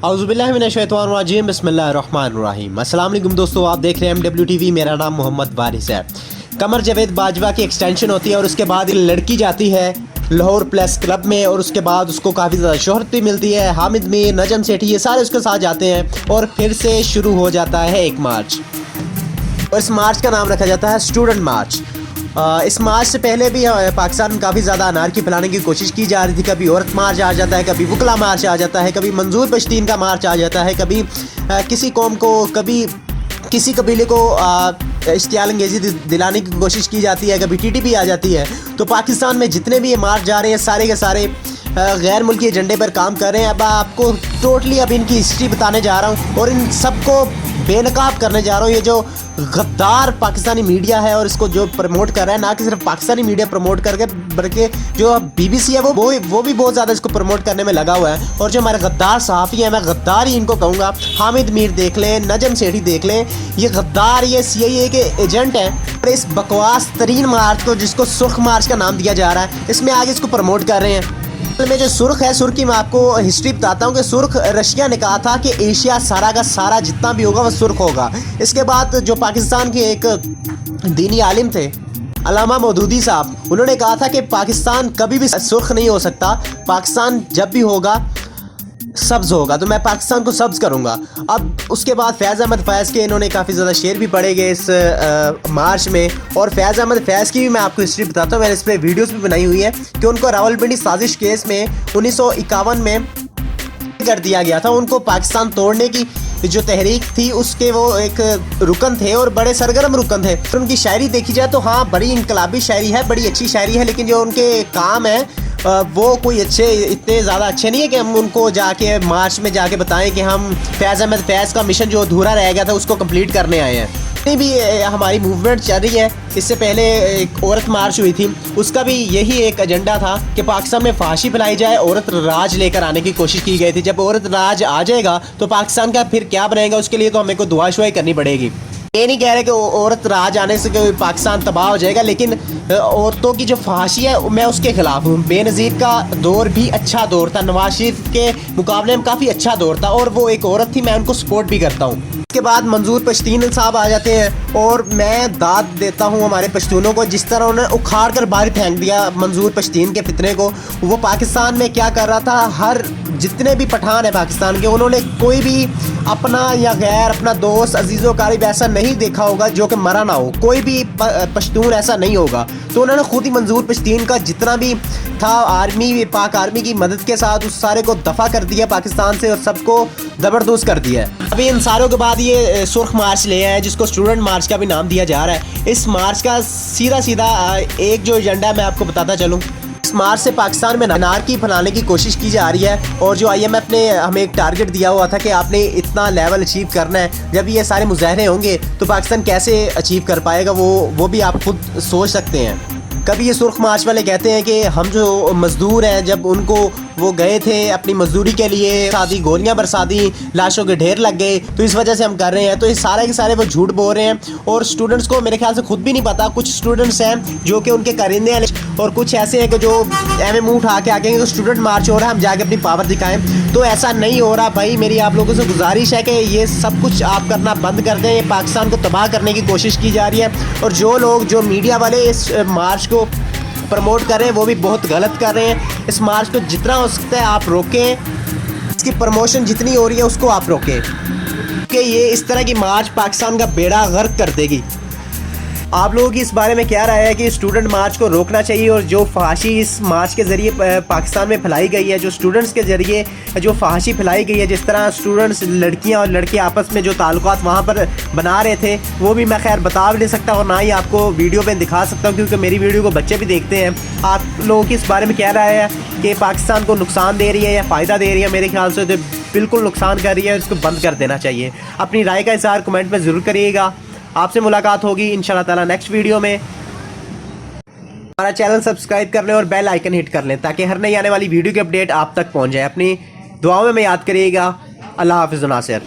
औज़ुबिल्लाहिमिनश्शैतानिर्रजीम बिस्मिल्लाहिर्रहमानिर्रहीम। अस्सलाम वालेकुम दोस्तों, आप देख रहे हैं MWTV। मेरा नाम मोहम्मद वारिस है। कमर जावेद बाजवा की एक्सटेंशन होती है और उसके बाद लड़की जाती है लाहौर प्लस क्लब में और उसके बाद उसको काफ़ी ज़्यादा शोहरत भी मिलती है। हामिद मीर, नजम सेठी, ये सारे उसके साथ जाते हैं और फिर से शुरू हो जाता है एक मार्च, और इस मार्च का नाम रखा जाता है स्टूडेंट मार्च। इस मार्च से पहले भी पाकिस्तान में काफ़ी ज़्यादा अनारकी फैलाने की कोशिश की जा रही थी। कभी औरत मार्च आ जाता है, कभी वकला मार्च आ जाता है, कभी मंजूर पश्तीन का मार्च आ जाता है, कभी किसी कौम को, कभी किसी कबीले को इश्तियाल अंगेज़ी दिलाने की कोशिश की जाती है, कभी TTP आ जाती है। तो पाकिस्तान में जितने भी ये मार्च जा रहे हैं सारे के सारे गैर मुल्की एजेंडे पर काम कर रहे हैं। अब आपको टोटली अब इनकी हिस्ट्री बताने जा रहा हूँ और इन सबको बेनकाब करने जा रहा हूँ। ये जो गद्दार पाकिस्तानी मीडिया है और इसको जो प्रमोट कर रहा है, ना कि सिर्फ पाकिस्तानी मीडिया प्रमोट करके बल्कि जो BBC है वो भी बहुत ज़्यादा इसको प्रमोट करने में लगा हुआ है। और जो हमारे गद्दार सहाफ़ी हैं, मैं गद्दार ही इनको कहूँगा। हामिद मीर देख लें, नजम सेठी देख लें, ये गद्दार, ये CIA के एजेंट हैं। और इस बकवास तरीन मार्च को, जिसको सुर्ख मार्च का नाम दिया जा रहा है, इसमें आगे इसको प्रमोट कर रहे हैं। में जो सुर्ख है, सुर्ख की मैं आपको हिस्ट्री बताता हूँ कि सुर्ख रशिया ने कहा था कि एशिया सारा का सारा जितना भी होगा वो सुर्ख होगा। इसके बाद जो पाकिस्तान के एक दीनी आलिम थे अल्लामा मौदूदी साहब, उन्होंने कहा था कि पाकिस्तान कभी भी सुर्ख नहीं हो सकता, पाकिस्तान जब भी होगा सब्ज़ होगा, तो मैं पाकिस्तान को सब्ज़ करूँगा। अब उसके बाद फैज़ अहमद फैज़ के इन्होंने काफ़ी ज़्यादा शेर भी पढ़े गए इस मार्च में। और फैज़ अहमद फैज़ की भी मैं आपको हिस्ट्री बताता हूँ, मैंने इस पर वीडियोस भी बनाई हुई है कि उनको रावलपिंडी साजिश केस में 1951 में कर दिया गया था। उनको पाकिस्तान तोड़ने की जो तहरीक थी उसके वो एक रुकन थे और बड़े सरगर्म रुकन थे। तो उनकी शायरी देखी जाए तो हाँ, बड़ी इनकलाबी शायरी है, बड़ी अच्छी शायरी है, लेकिन जो उनके काम है वो कोई इतने ज़्यादा अच्छे नहीं है कि हम उनको जाके मार्च में जाके बताएं कि हम फैज़ अहमद फैज़ का मिशन जो अधूरा रह गया था उसको कंप्लीट करने आए हैं। जितनी भी हमारी मूवमेंट चल रही है, इससे पहले एक औरत मार्च हुई थी, उसका भी यही एक एजेंडा था कि पाकिस्तान में फांसी फैलाई जाए, औरत राज लेकर आने की कोशिश की गई थी। जब औरत राज आ जाएगा तो पाकिस्तान का फिर क्या बनेगा, उसके लिए तो हमें को दुआ शुआई करनी पड़ेगी। ये नहीं कह रहे कि औरत राज आने से कोई पाकिस्तान तबाह हो जाएगा, लेकिन औरतों की जो फांसी है मैं उसके खिलाफ हूँ। बेनज़ीर का दौर भी अच्छा दौर था, नवाज शरीफ के मुकाबले में काफ़ी अच्छा दौर था और वो एक औरत थी, मैं उनको सपोर्ट भी करता हूँ। इसके बाद मंजूर पश्तीन साहब आ जाते हैं और मैं दाद देता हूँ हमारे पश्तूनों को, जिस तरह उन्होंने उखाड़ कर बाहर फेंक दिया मंजूर पश्तीन के फितने को। वो पाकिस्तान में क्या कर रहा था, हर जितने भी पठान है पाकिस्तान के, उन्होंने कोई भी अपना या गैर अपना दोस्त अजीज़ो कारिब ऐसा नहीं देखा होगा जो कि मरा ना हो। कोई भी पश्तून ऐसा नहीं होगा। तो उन्होंने खुद ही मंजूर पश्तीन का जितना भी था आर्मी, पाक आर्मी की मदद के साथ उस सारे को दफ़ा कर दिया पाकिस्तान से और सबको ज़बरदस्त कर दिया है। अभी इन सारों के बाद ये सुर्ख मार्च ले आए जिसको स्टूडेंट मार्च का भी नाम दिया जा रहा है। इस मार्च का सीधा एक जो एजेंडा मैं आपको बताता चलूँ, इस मार्च से पाकिस्तान में अनारकी फैलाने की कोशिश की जा रही है। और जो IMF ने हमें एक टारगेट दिया हुआ था कि आपने इतना लेवल अचीव करना है, जब ये सारे मुजाहरे होंगे तो पाकिस्तान कैसे अचीव कर पाएगा वो भी आप खुद सोच सकते हैं। कभी ये सुर्ख मार्च वाले कहते हैं कि हम जो मज़दूर हैं, जब उनको वो गए थे अपनी मजदूरी के लिए, शादी गोलियां बरसा दी, लाशों के ढेर लग गए, तो इस वजह से हम कर रहे हैं। तो ये सारे के सारे वो झूठ बोल रहे हैं और स्टूडेंट्स को मेरे ख्याल से खुद भी नहीं पता। कुछ स्टूडेंट्स हैं जो कि उनके करिंदे हैं और कुछ ऐसे हैं कि जो एवं मुँह उठा के आके तो स्टूडेंट मार्च हो रहा है, हम जाके अपनी पावर दिखाएं। तो ऐसा नहीं हो रहा भाई। मेरी आप लोगों से गुजारिश है कि ये सब कुछ आप करना बंद कर दें। ये पाकिस्तान को तबाह करने की कोशिश की जा रही है और जो लोग, जो मीडिया वाले इस मार्च को प्रमोट कर रहे हैं वो भी बहुत गलत कर रहे हैं। इस मार्च को जितना हो सकता है आप रोकें, इसकी प्रमोशन जितनी हो रही है उसको आप रोकें, कि ये इस तरह की मार्च पाकिस्तान का बेड़ा गर्क कर देगी। आप लोगों की इस बारे में क्या राय है कि स्टूडेंट मार्च को रोकना चाहिए? और जो फहाशी इस मार्च के ज़रिए पाकिस्तान में फैलाई गई है, जो स्टूडेंट्स के ज़रिए जो फहाशी फैलाई गई है, जिस तरह स्टूडेंट्स, लड़कियां और लड़के आपस में जो ताल्लुकात वहाँ पर बना रहे थे, वो भी मैं खैर बता भी नहीं सकता और ना ही आपको वीडियो पे दिखा सकता हूँ, क्योंकि मेरी वीडियो को बच्चे भी देखते हैं। आप लोगों की इस बारे में क्या राय है कि पाकिस्तान को नुकसान दे रही है या फ़ायदा दे रही है? मेरे ख्याल से तो बिल्कुल नुकसान कर रही है, इसको बंद कर देना चाहिए। अपनी राय का इज़हार कमेंट में ज़रूर करिएगा। आपसे मुलाकात होगी इंशाल्लाह ताला नेक्स्ट वीडियो में। हमारा चैनल सब्सक्राइब कर लें और बेल आइकन हिट कर लें ताकि हर नई आने वाली वीडियो की अपडेट आप तक पहुंच जाए। अपनी दुआओं में याद करिएगा। अल्लाह हाफ़िज़ नासिर।